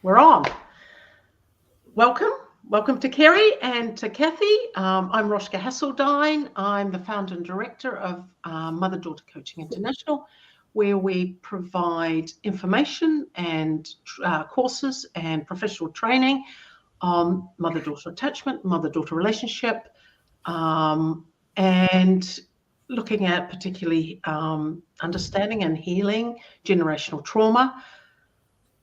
We're on. Welcome to Kerry and to Cathy. I'm Rosjke Hasseldine. I'm the founder and director of Mother-Daughter Coaching International, where we provide information and courses and professional training on mother-daughter attachment, mother-daughter relationship, and looking at particularly understanding and healing generational trauma.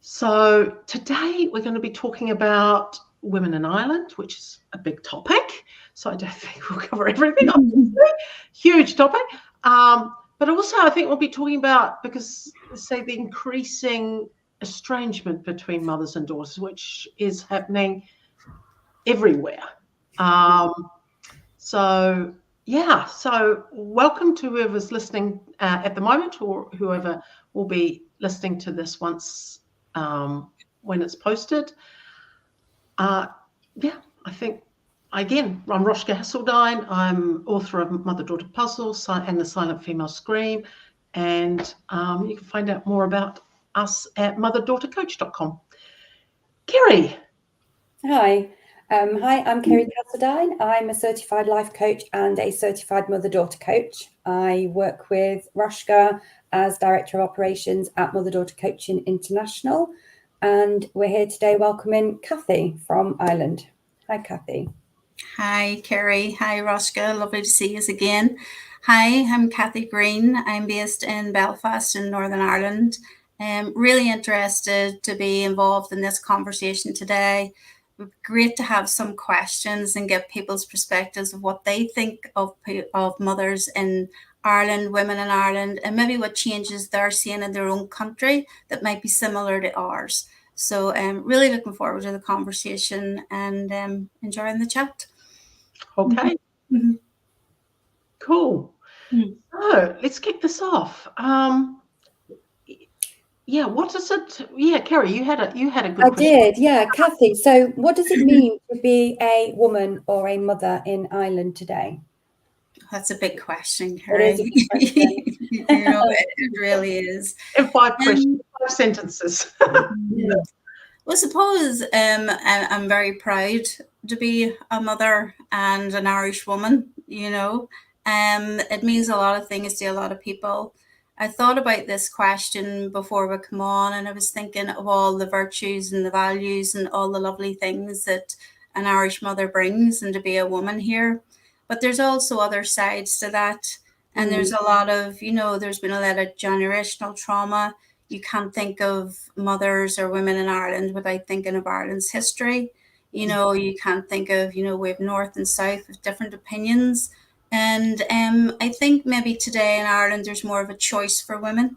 So today we're going to be talking about women in Ireland, which is a big topic. So I don't think we'll cover everything, obviously. Huge topic. But also I think we'll be talking about, because say the increasing estrangement between mothers and daughters, which is happening everywhere. So welcome to whoever's listening at the moment, or whoever will be listening to this once when it's posted. I think, again, I'm Rosjke Hasseldine. I'm author of Mother-Daughter Puzzles and The Silent Female Scream. And you can find out more about us at motherdaughtercoach.com. Kerry. Hi, I'm Kerry Castledine. I'm a certified life coach and a certified mother-daughter coach. I work with Rosjke as Director of Operations at Mother-Daughter Coaching International. And we're here today welcoming Cathy from Ireland. Hi, Cathy. Hi, Kerry. Hi, Rosjke. Lovely to see you again. Hi, I'm Cathy Green. I'm based in Belfast in Northern Ireland. I'm really interested to be involved in this conversation today. Great to have some questions and get people's perspectives of what they think of mothers in Ireland, women in Ireland, and maybe what changes they're seeing in their own country that might be similar to ours. So I'm really looking forward to the conversation and enjoying the chat. Okay. Mm-hmm. Cool. Mm-hmm. So let's kick this off. What is it? Yeah, Kerry, you had a good question. I did, yeah, Cathy. So what does it mean to be a woman or a mother in Ireland today? That's a big question, Kerry. It is a big question. It really is. In 5 questions, 5 sentences. Well, I suppose I'm very proud to be a mother and an Irish woman, it means a lot of things to a lot of people. I thought about this question before we come on, and I was thinking of all the virtues and the values and all the lovely things that an Irish mother brings, and to be a woman here. But there's also other sides to that. And there's a lot of, there's been a lot of generational trauma. You can't think of mothers or women in Ireland without thinking of Ireland's history. You can't think of, we have North and South with different opinions. And I think maybe today in Ireland, there's more of a choice for women,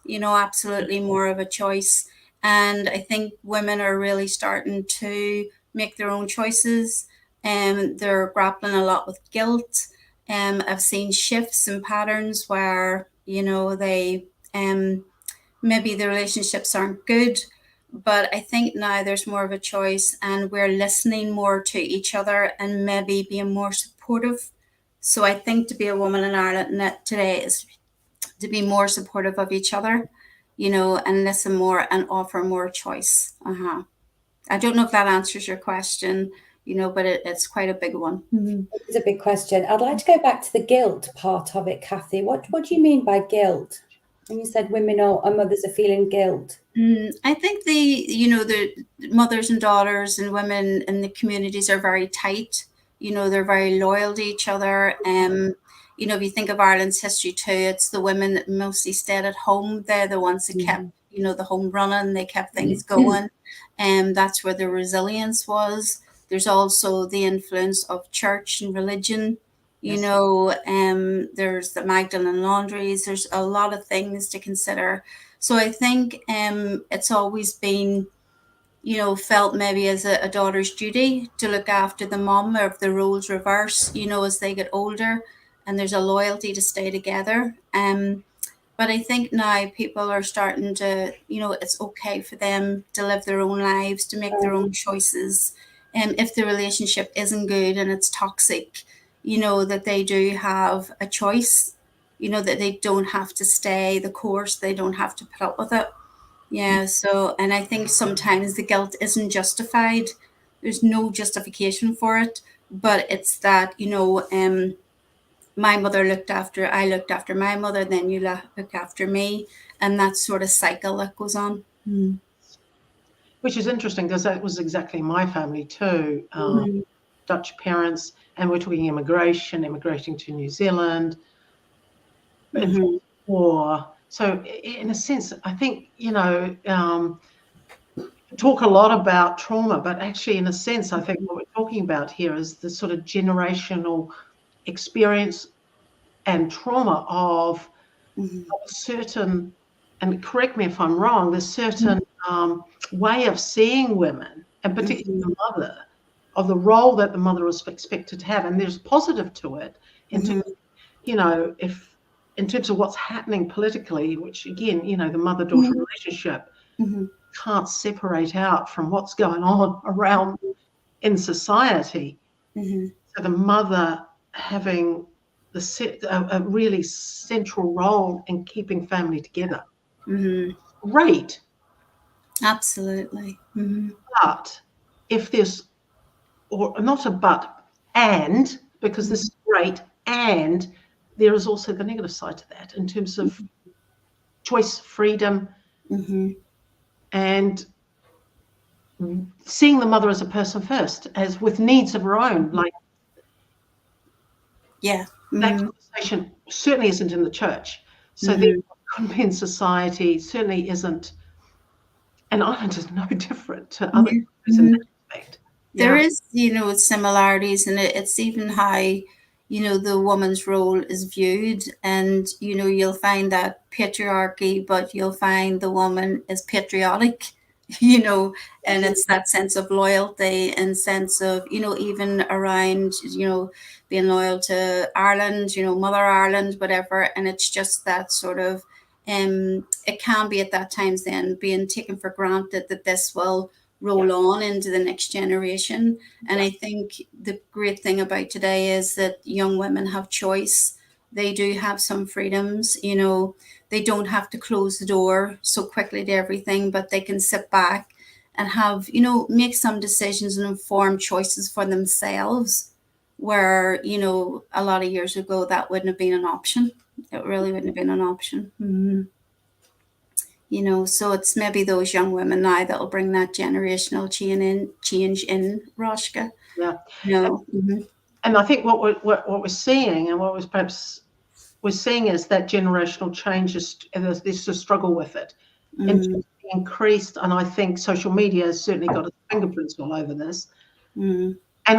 absolutely more of a choice. And I think women are really starting to make their own choices. They're grappling a lot with guilt. I've seen shifts and patterns where, they maybe the relationships aren't good. But I think now there's more of a choice, and we're listening more to each other and maybe being more supportive. So I think to be a woman in Ireland today is to be more supportive of each other, and listen more and offer more choice. I don't know if that answers your question, but it's quite a big one. Mm-hmm. It's a big question. I'd like to go back to the guilt part of it, Cathy. What do you mean by guilt? When you said women or mothers are feeling guilt? I think the mothers and daughters and women in the communities are very tight. They're very loyal to each other. If you think of Ireland's history too, it's the women that mostly stayed at home. They're the ones that kept, the home running. They kept things going. And that's where the resilience was. There's also the influence of church and religion. There's the Magdalene laundries. There's a lot of things to consider. So I think it's always been, felt maybe as a daughter's duty to look after the mom, or if the roles reverse, as they get older, and there's a loyalty to stay together. But I think now people are starting to, it's okay for them to live their own lives, to make their own choices. And if the relationship isn't good and it's toxic, that they do have a choice, that they don't have to stay the course, they don't have to put up with it. Yeah. So, and I think sometimes the guilt isn't justified. There's no justification for it, but it's that, my mother I looked after my mother, then you look after me, and that sort of cycle that goes on. Mm. Which is interesting because that was exactly my family too. Mhm. Dutch parents, and we're talking immigrating to New Zealand, Mhm. war. So, in a sense, I think, talk a lot about trauma, but actually, in a sense, I think what we're talking about here is the sort of generational experience and trauma of Mhm. a certain, and correct me if I'm wrong, there's certain way of seeing women, and particularly Mhm. the mother, of the role that the mother is expected to have. And there's positive to it in terms, Mhm. if in terms of what's happening politically, which again, the mother-daughter Mhm. relationship Mhm. can't separate out from what's going on around in society. Mhm. So the mother having a really central role in keeping family together. Mhm. Great, Absolutely. Mhm. but if there's, or not a but, and, because this is great, and there is also the negative side to that in terms of choice, freedom, Mhm. and seeing the mother as a person first, as with needs of her own. Like, Yeah. that Mhm. conversation certainly isn't in the church. So therefore, Mhm. it couldn't be in society, certainly isn't. And Ireland is no different to other Yeah. countries in Mhm. that respect. There Yeah. is, similarities, and it's even how, the woman's role is viewed. And, you'll find that patriarchy, but you'll find the woman is patriotic, you know, and it's that sense of loyalty and sense of, even around, being loyal to Ireland, Mother Ireland, whatever. And it's just that sort of, it can be at that times then being taken for granted that this will Yeah. roll on into the next generation. And I think the great thing about today is that young women have choice. They do have some freedoms, they don't have to close the door so quickly to everything, but they can sit back and have, make some decisions and informed choices for themselves. Where, a lot of years ago, that wouldn't have been an option. It really wouldn't have been an option. Mm-hmm. So it's maybe those young women now that'll bring that generational change in Rosjke. Yeah. Mhm. And I think what we're seeing, and what was perhaps we're seeing, is that generational change is, and there's a struggle with it. In terms Mm, of the increased, and I think social media has certainly got its fingerprints all over this. mm, And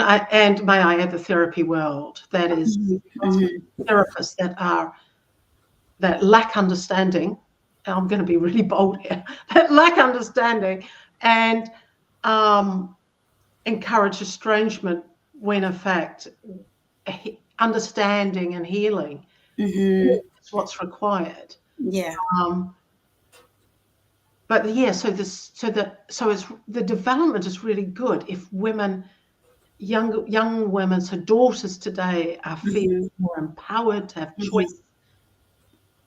may I add, the therapy world, that is mhm, lots of mhm, therapists that lack understanding. And I'm going to be really bold here, that lack understanding and encourage estrangement, when in fact understanding and healing mhm. is what's required. Yeah. Um, but yeah, so it's the development is really good if women, young women, so daughters today, are feeling Mhm, more empowered to have mhm, choice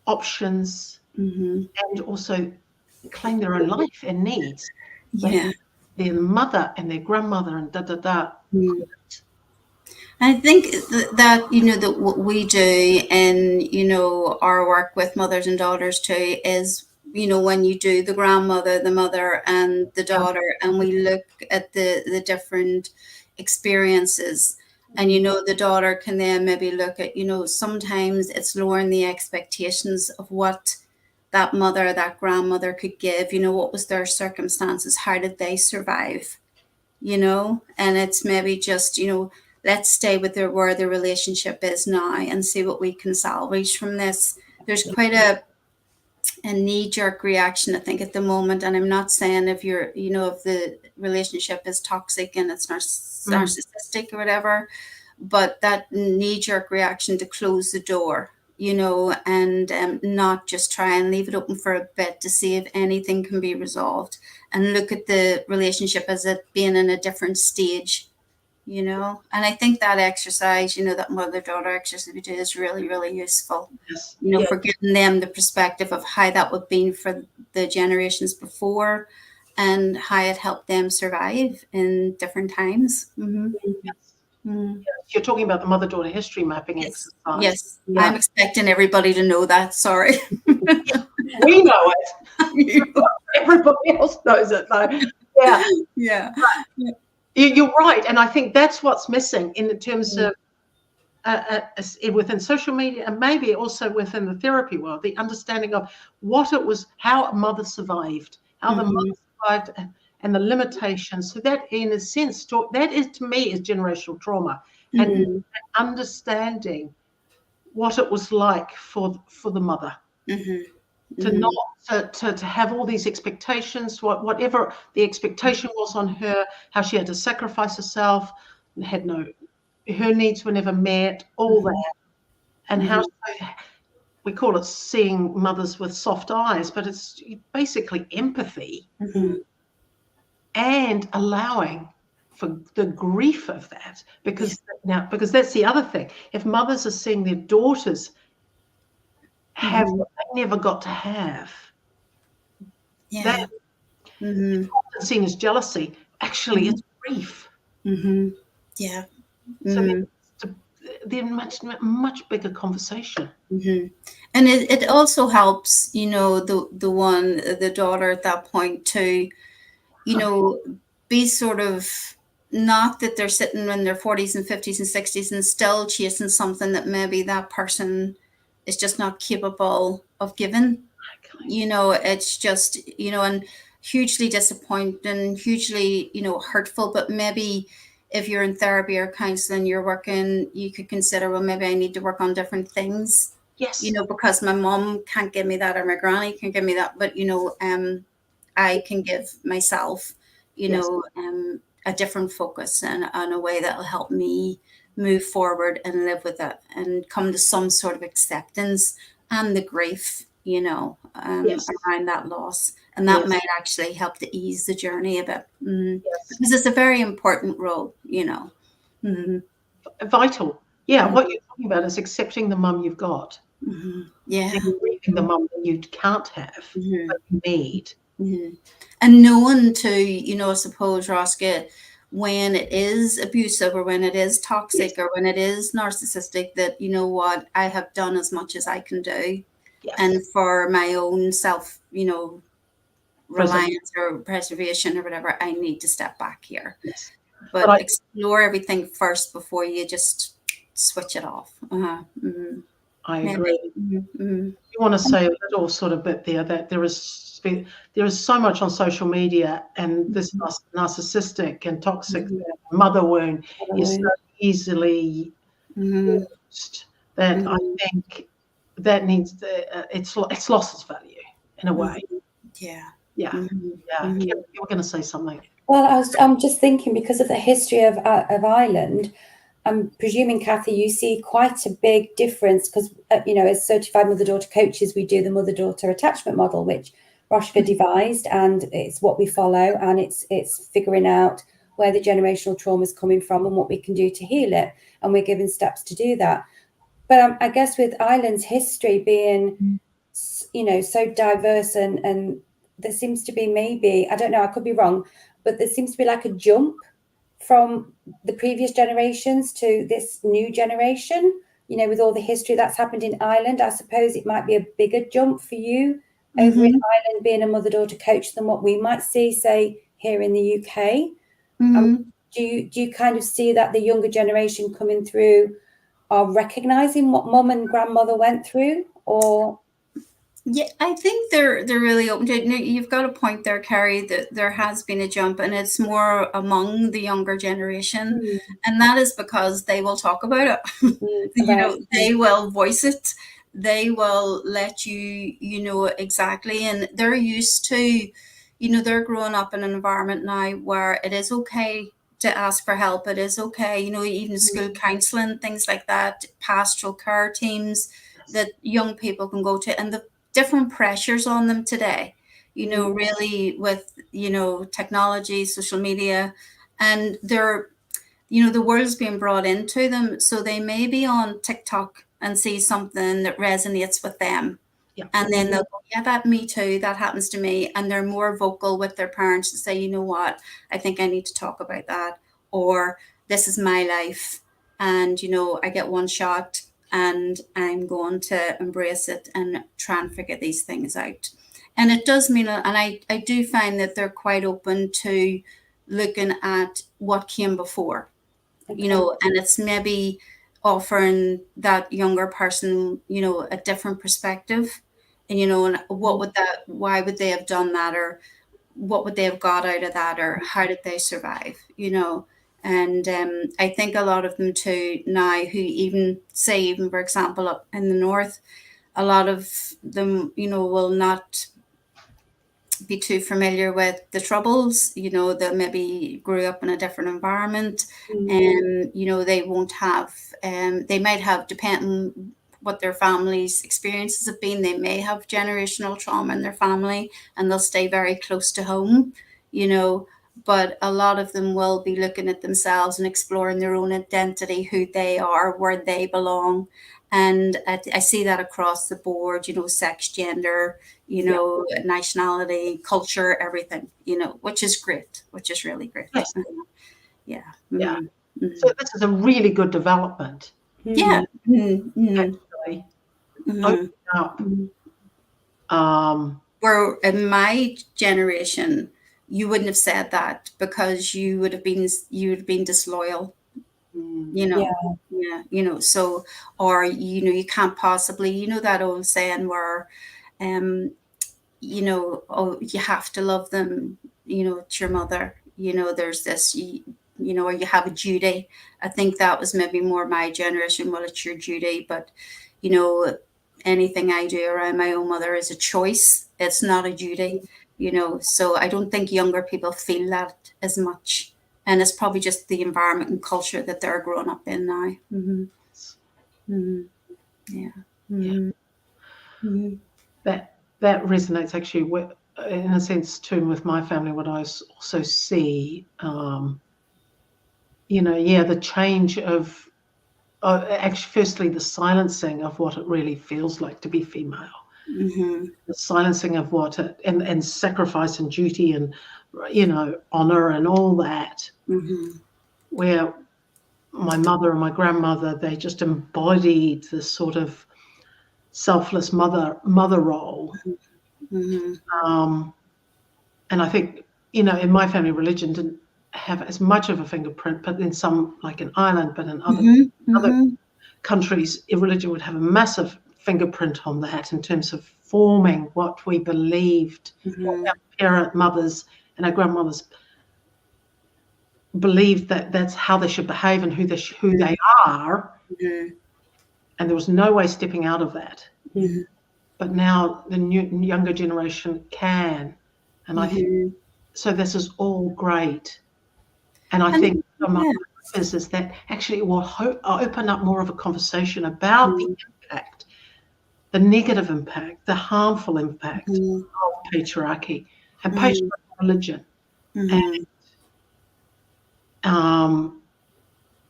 options mhm. and also claim their own life and needs. They Yeah. their mother and their grandmother and da da da. Mm. I think that that what we do in our work with mothers and daughters too is when you do the grandmother, the mother, and the Yeah. daughter, and we look at the different experiences. And Mhm. the daughter can then maybe look at sometimes it's lowering the expectations of what that mother, that grandmother could give. What was their circumstances? How did they survive? And it's maybe just let's stay with where the relationship is now and see what we can salvage from this. There's quite a knee-jerk reaction, I think, at the moment. And I'm not saying if if the relationship is toxic and it's Mm. narcissistic or whatever, but that knee-jerk reaction to close the door, and not just try and leave it open for a bit to see if anything can be resolved, and look at the relationship as it being in a different stage, you know. And I think that exercise, you know, that mother-daughter exercise we do is really, really useful, Yes. you know, Yeah. for giving them the perspective of how that would be for the generations before and how it helped them survive in different times. Mm-hmm. Yes. Mm-hmm. You're talking about the mother-daughter history mapping Yes. exercise. Yes. Yeah. I'm expecting everybody to know that. Sorry. We know it. Everybody else knows it, though. Yeah. Yeah. You're right. And I think that's what's missing in terms of within social media, and maybe also within the therapy world, the understanding of what it was, how a mother survived, how the mother survived, and the limitations. So that, in a sense, that is, to me, is generational trauma, and understanding what it was like for the mother to not to have all these expectations, whatever the expectation was on her, how she had to sacrifice herself, and had no, her needs were never met, all that. And how we call it seeing mothers with soft eyes, but it's basically empathy and allowing for the grief of that. Because because that's the other thing. If mothers are seeing their daughters have what they never got to have, that is often seen as jealousy. Actually, it's grief. Yeah. So they're much bigger conversation. And it also helps, you know, the daughter at that point to, you know, be sort of, not that they're sitting in their 40s and 50s and 60s and still chasing something that maybe that person is just not capable of giving. You know, it's just, you know, and hugely disappointing, hugely, you know, hurtful. But maybe if you're in therapy or counseling, you're working, you could consider, well, maybe I need to work on different things. Yes. You know, because my mom can't give me that, or my granny can give me that, but, you know, I can give myself, you know, a different focus and a way that will help me move forward and live with it and come to some sort of acceptance and the grief, you know, around that loss. And that might actually help to ease the journey a bit. Because it's a very important role, you know. Vital. Yeah, what you're talking about is accepting the mum you've got. Yeah. And grieving the mum that you can't have, but you need. And knowing too, you know, I suppose, Rosjke, when it is abusive or when it is toxic or when it is narcissistic, that, you know what, I have done as much as I can do. And for my own self, you know, reliance or preservation or whatever, I need to step back here. But explore everything first before you just switch it off. I agree. You want to say a little sort of bit there that there is so much on social media, and this narcissistic and toxic mother wound is so easily used that I think that needs it's lost its value in a way. Yeah. You were going to say something. Well, I'm just thinking, because of the history of Ireland, I'm presuming, Cathy, you see quite a big difference because, you know, as certified mother-daughter coaches, we do the mother-daughter attachment model, which Rosjke devised, and it's what we follow, and it's figuring out where the generational trauma is coming from and what we can do to heal it, and we're given steps to do that. But I guess with Ireland's history being, you know, so diverse, and there seems to be, maybe, I don't know, I could be wrong, but there seems to be like a jump from the previous generations to this new generation, you know, with all the history that's happened in Ireland. I suppose it might be a bigger jump for you over in Ireland being a mother-daughter coach than what we might see, say, here in the UK. Do you kind of see that the younger generation coming through are recognizing what mum and grandmother went through, or? Yeah, I think they're really open to it. You've got a point there, Kerry, that there has been a jump, and it's more among the younger generation, and that is because they will talk about it. You know, they will voice it. They will let you know exactly, and they're used to, you know, they're growing up in an environment now where it is okay to ask for help. It is okay, you know, even school counselling, things like that, pastoral care teams that young people can go to, and the different pressures on them today, you know, really with, you know, technology, social media, and they're the world's being brought into them. So they may be on TikTok and see something that resonates with them. Yeah. And then they'll go, yeah, that me too, that happens to me. And they're more vocal with their parents to say, you know what, I think I need to talk about that. Or this is my life. And, I get one shot and I'm going to embrace it and try and figure these things out. And it does mean, and I do find that they're quite open to looking at what came before, Okay. and it's maybe offering that younger person, a different perspective. And, and why would they have done that? Or what would they have got out of that? Or how did they survive, And I think a lot of them too now who even for example, up in the north, a lot of them, will not be too familiar with the troubles, they maybe grew up in a different environment, and they won't have, they might have, depending what their family's experiences have been, they may have generational trauma in their family and they'll stay very close to home, but a lot of them will be looking at themselves and exploring their own identity, who they are, where they belong. And I see that across the board, sex, gender, nationality, culture, everything, which is great, which is really great. Yes. Yeah. Yeah. So this is a really good development. Yeah. Actually. Open up. Where in my generation, you wouldn't have said that because you would have been disloyal. So, or, you can't possibly, that old saying where, oh, you have to love them, it's your mother, there's this, or you have a duty. I think that was maybe more my generation. Well, it's your duty, but, anything I do around my own mother is a choice. It's not a duty, so I don't think younger people feel that as much. And it's probably just the environment and culture that they're growing up in now. That resonates actually with, in a sense too, with my family. What I also see, the change of, actually, firstly, the silencing of what it really feels like to be female. The silencing of what it, and sacrifice and duty and, honor and all that, where my mother and my grandmother, they just embodied this sort of selfless mother role. And I think, in my family, religion didn't have as much of a fingerprint, but in some, like in Ireland, but in other countries, religion would have a massive fingerprint on that in terms of forming what we believed, what our parent mothers and our grandmothers believed that that's how they should behave and who they are. And there was no way stepping out of that. But now the younger generation can, and I think so. This is all great, and I think my purpose is that actually it will open up more of a conversation about the impact, the negative impact, the harmful impact of patriarchy and patriarchal religion, and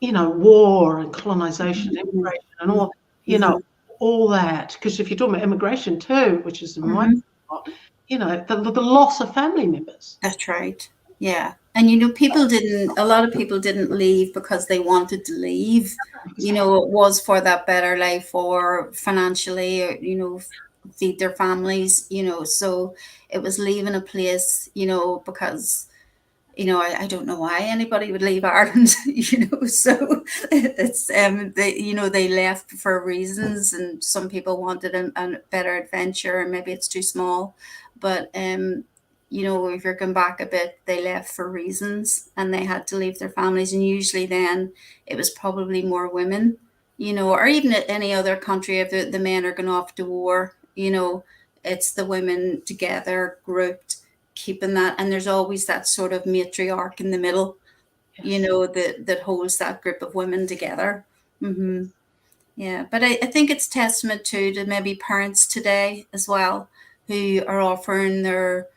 war and colonization, immigration, and all, all that. Because if you're talking about immigration too, which is in my, the loss of family members. That's right. Yeah. And, a lot of people didn't leave because they wanted to leave. It was for that better life or financially, or, feed their families, so it was leaving a place, because, I don't know why anybody would leave Ireland, so it's, they left for reasons, and some people wanted a better adventure, and maybe it's too small, but, if you're going back a bit, they left for reasons and they had to leave their families. And usually then it was probably more women, or even at any other country, if the men are going off to war, it's the women together, grouped, keeping that. And there's always that sort of matriarch in the middle, that holds that group of women together. Yeah, but I think it's testament to maybe parents today as well, who are offering their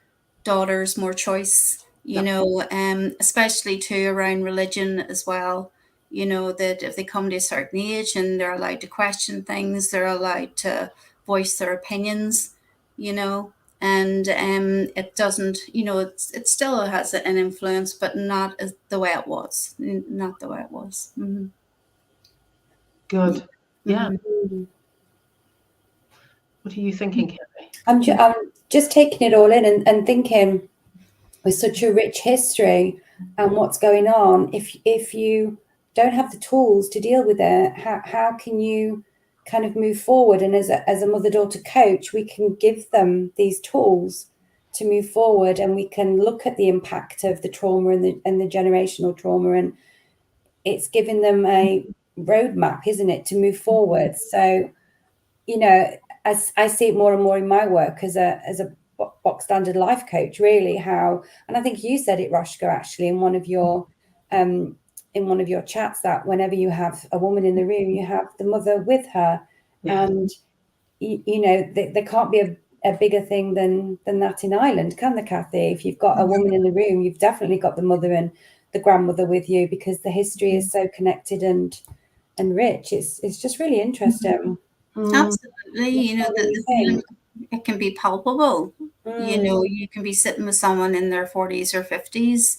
daughters more choice, you know, especially too around religion as well. You know, that if they come to a certain age and they're allowed to question things, they're allowed to voice their opinions, you know, and it doesn't, you know, it still has an influence, but not as the way it was, not the way it was. Mm-hmm. Good. Yeah. Mm-hmm. What are you thinking, Kerry? I'm just taking it all in and thinking, with such a rich history and what's going on, if you don't have the tools to deal with it, how can you kind of move forward? And as a mother-daughter coach, we can give them these tools to move forward, and we can look at the impact of the trauma and the generational trauma, and it's giving them a roadmap, isn't it, to move forward? So, you know, as I see it more and more in my work as a box standard life coach, really, how, and I think you said it, Rosjke, actually, in one of your chats, that whenever you have a woman in the room, you have the mother with her. Yeah. And you know, there can't be a bigger thing than that in Ireland, can there, Cathy? If you've got a woman in the room, you've definitely got the mother and the grandmother with you, because the history is so connected and rich. It's just really interesting. Absolutely. You know, the feeling, it can be palpable. You know, you can be sitting with someone in their 40s or 50s,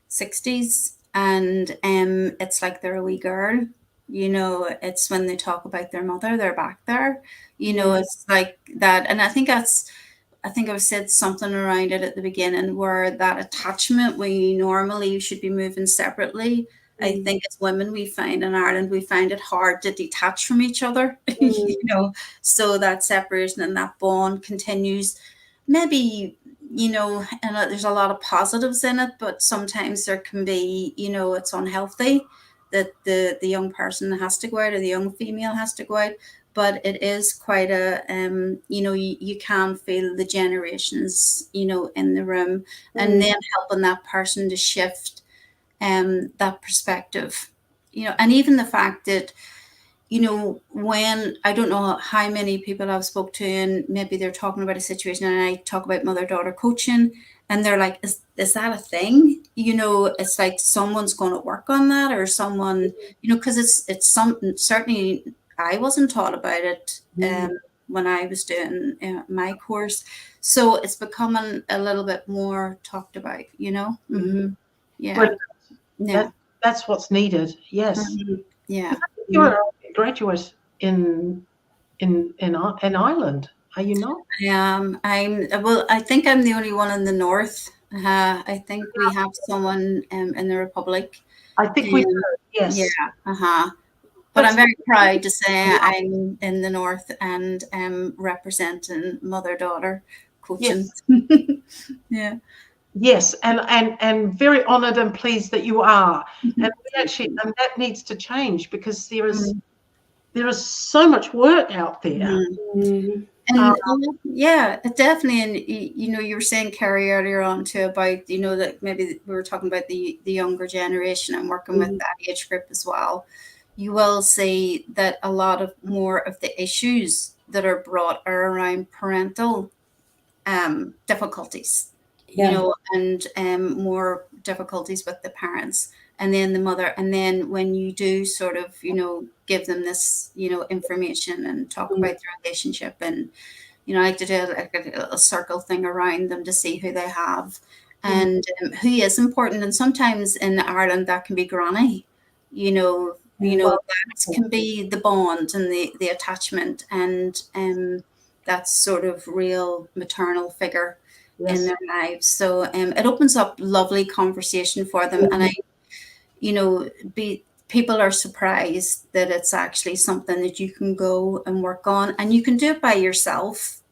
60s, and it's like they're a wee girl. You know, it's when they talk about their mother, they're back there. You know, it's like that. And I think I've said something around it at the beginning, where that attachment, we normally should be moving separately. I think as women, we find in Ireland, we find it hard to detach from each other, you know, so that separation and that bond continues. Maybe, you know, and there's a lot of positives in it, but sometimes there can be, you know, it's unhealthy that the young person has to go out, or the young female has to go out. But it is quite a, you know, you can feel the generations, you know, in the room, and then helping that person to shift that perspective, you know. And even the fact that, you know, when I don't know how many people I've spoke to, and maybe they're talking about a situation, and I talk about mother-daughter coaching, and they're like, is that a thing? You know, it's like someone's going to work on that, or someone, you know, because it's something, certainly I wasn't taught about it when I was doing my course. So it's becoming a little bit more talked about, you know. Yeah. Brilliant. Yeah. That's what's needed. Yes. Yeah. You're a graduate in Ireland, are you not? I think I'm the only one in the north. I think we have someone in the Republic. I think we do. Yes. Yeah. But I'm very proud to say I'm in the north and representing mother-daughter coaching. Yes. Yeah. Yes, and very honoured and pleased that you are. And that needs to change, because there is so much work out there. And yeah, definitely. And you know, you were saying, Kerry, earlier on too, about, you know, that maybe we were talking about the younger generation and working with that age group as well. You will see that a lot of more of the issues that are brought are around parental difficulties. You know, and more difficulties with the parents, and then the mother. And then when you do sort of, you know, give them this, you know, information and talk about the relationship, and, you know, I like to do a circle thing around them to see who they have and who is important. And sometimes in Ireland that can be granny, you know, that can be the bond and the attachment, and that sort of real maternal figure in their lives. So it opens up lovely conversation for them. And people are surprised that it's actually something that you can go and work on, and you can do it by yourself.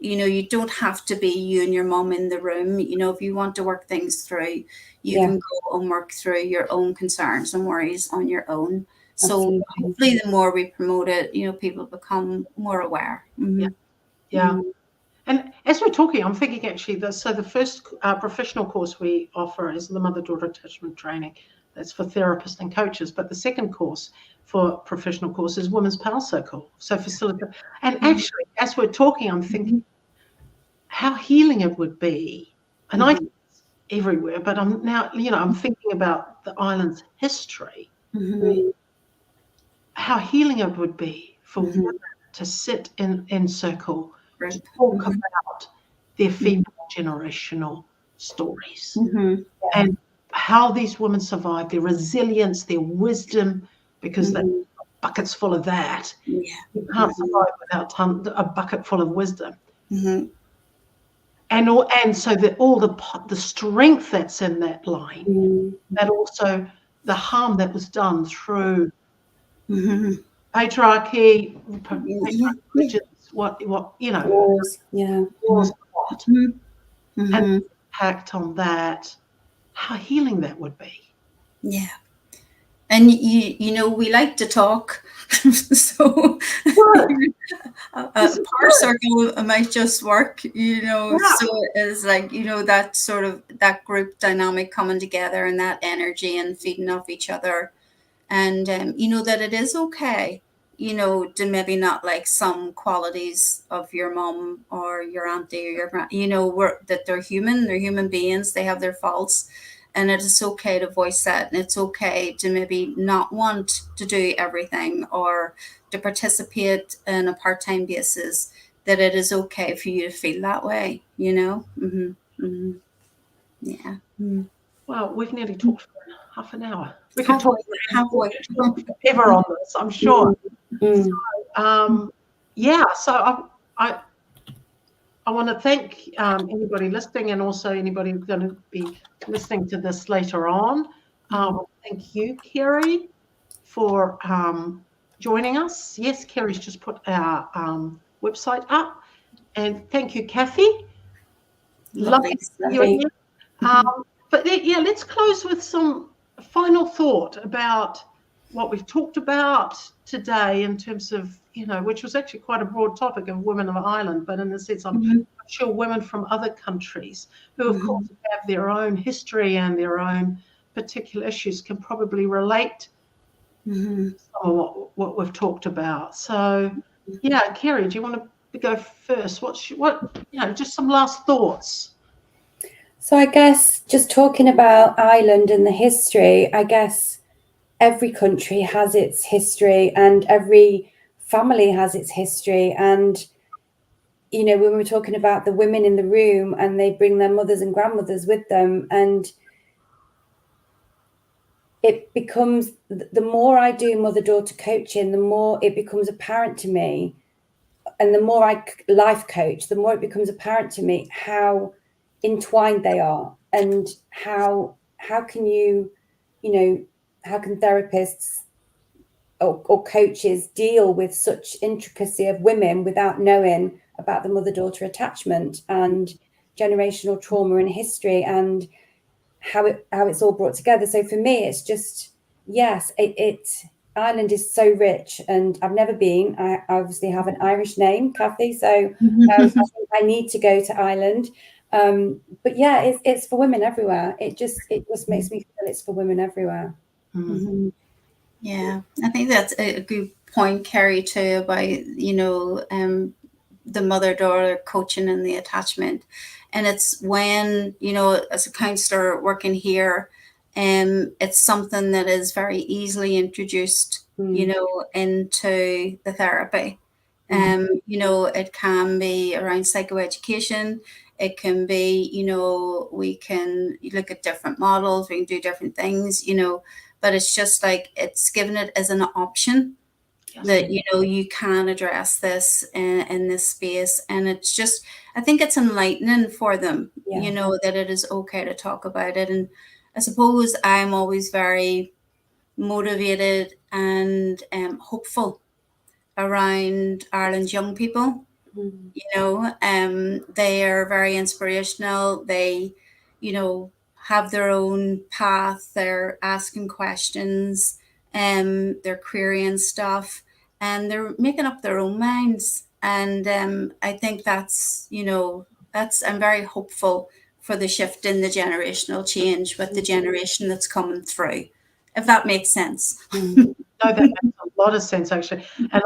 You know, you don't have to be you and your mom in the room. You know, if you want to work things through, you can go and work through your own concerns and worries on your own. So hopefully the more we promote it, you know, people become more aware. Yeah. And as we're talking, I'm thinking actually, the first professional course we offer is the mother-daughter attachment training. That's for therapists and coaches. But the second course for professional course is Women's Power Circle. So facilitate. And actually, as we're talking, I'm thinking how healing it would be. And I think everywhere, but I'm now, I'm thinking about the island's history, how healing it would be for women to sit in circle to talk about their female generational stories and how these women survived, their resilience, their wisdom, because they've got buckets full of that. Yeah. You can't survive without a bucket full of wisdom. And so that all the strength that's in that line, but also the harm that was done through patriarchy, religions, what Wars, wars, and the impact on that, how healing that would be. Yeah. And we like to talk, so a power circle might just work, So it's like, that sort of that group dynamic coming together and that energy and feeding off each other, and that it is okay, to maybe not like some qualities of your mom or your auntie or your grand, that they're human beings, they have their faults. And it is okay to voice that, and it's okay to maybe not want to do everything or to participate in a part-time basis, that it is okay for you to feel that way, Yeah. Well, we've nearly talked for half an hour. We could talk forever on this, I'm sure. So I want to thank anybody listening, and also anybody who's going to be listening to this later on. Thank you, Kerry, for joining us. Yes, Kerry's just put our website up. And thank you, Cathy. Lovely to see you again. But let's close with some final thought about what we've talked about today in terms of, which was actually quite a broad topic of women of Ireland, but in the sense I'm sure women from other countries who, of course, have their own history and their own particular issues can probably relate to some of what we've talked about. So, Kerry, do you want to go first? Just some last thoughts. So I guess just talking about Ireland and the history, I guess every country has its history and every family has its history. And, when we're talking about the women in the room and they bring their mothers and grandmothers with them, and it becomes, the more I do mother-daughter coaching, the more it becomes apparent to me, and the more I life coach, the more it becomes apparent to me how entwined they are, and how can you, how can therapists or coaches deal with such intricacy of women without knowing about the mother-daughter attachment and generational trauma and history and how it's all brought together. So for me, it's just, yes, Ireland is so rich, and I've never been. I obviously have an Irish name, Cathy, so I think I need to go to Ireland. But yeah, it's for women everywhere. It just makes me feel it's for women everywhere. Yeah, I think that's a good point, Kerry, too, about the mother-daughter coaching and the attachment. And it's when, as a counsellor working here, it's something that is very easily introduced, into the therapy. It can be around psychoeducation. It can be, we can look at different models, we can do different things, but it's just like, it's given it as an option. Yes. That, you can address this in this space. And it's just, I think it's enlightening for them, that it is okay to talk about it. And I suppose I'm always very motivated and hopeful around Ireland's young people. They are very inspirational. They, have their own path. They're asking questions, they're querying stuff, and they're making up their own minds. And I think that's I'm very hopeful for the shift in the generational change with the generation that's coming through, if that makes sense. No, that makes a lot of sense, actually. And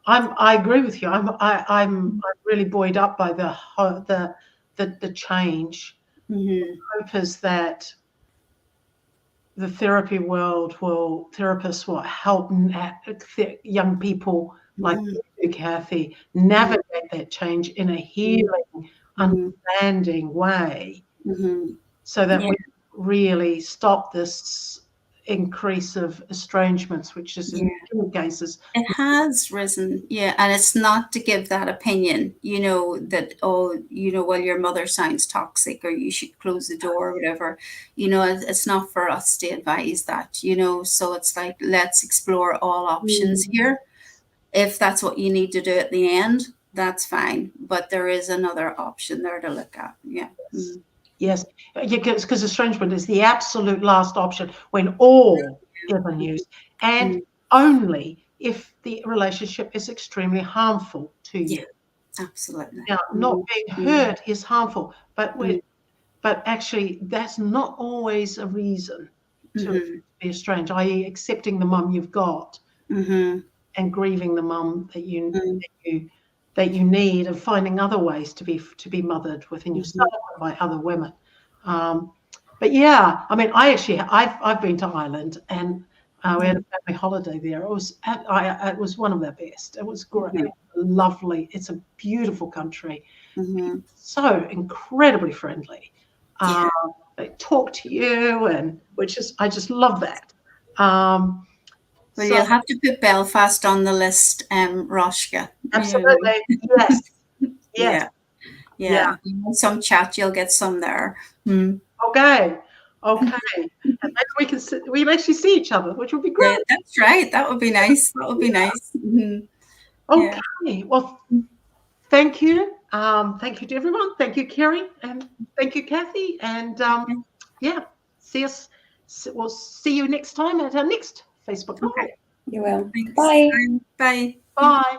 I agree with you. I'm really buoyed up by the change hope is that the therapy world therapists will help young people like you, Cathy, navigate that change in a healing, understanding way, so that we really stop this increase of estrangements, which is in many cases. It has risen, and it's not to give that opinion, that, well, your mother sounds toxic or you should close the door or whatever. It's not for us to advise that, so it's like, let's explore all options here. If that's what you need to do at the end, that's fine, but there is another option there to look at. Yes, because estrangement is the absolute last option when all given use, and only if the relationship is extremely harmful to you. Absolutely. Now, not being hurt is harmful, but actually that's not always a reason to be estranged, i.e. accepting the mum you've got and grieving the mum that you need, and finding other ways to be mothered within yourself and by other women. But yeah, I mean, I've been to Ireland, and we had a family holiday there. It was one of the best. It was great, lovely. It's a beautiful country, so incredibly friendly. They talk to you, and I just love that. Well, you'll have to put Belfast on the list, Rosjke. Absolutely, yes. Yeah. You want some chat, you'll get some there. Okay. And then we'll actually see each other, which would be great. Yeah, that's right. That would be nice. Okay. Well, thank you. Thank you to everyone. Thank you, Kerry, and thank you, Cathy. And see us. We'll see you next time at our next Facebook Live. You will. Thanks. Bye. Bye. Bye.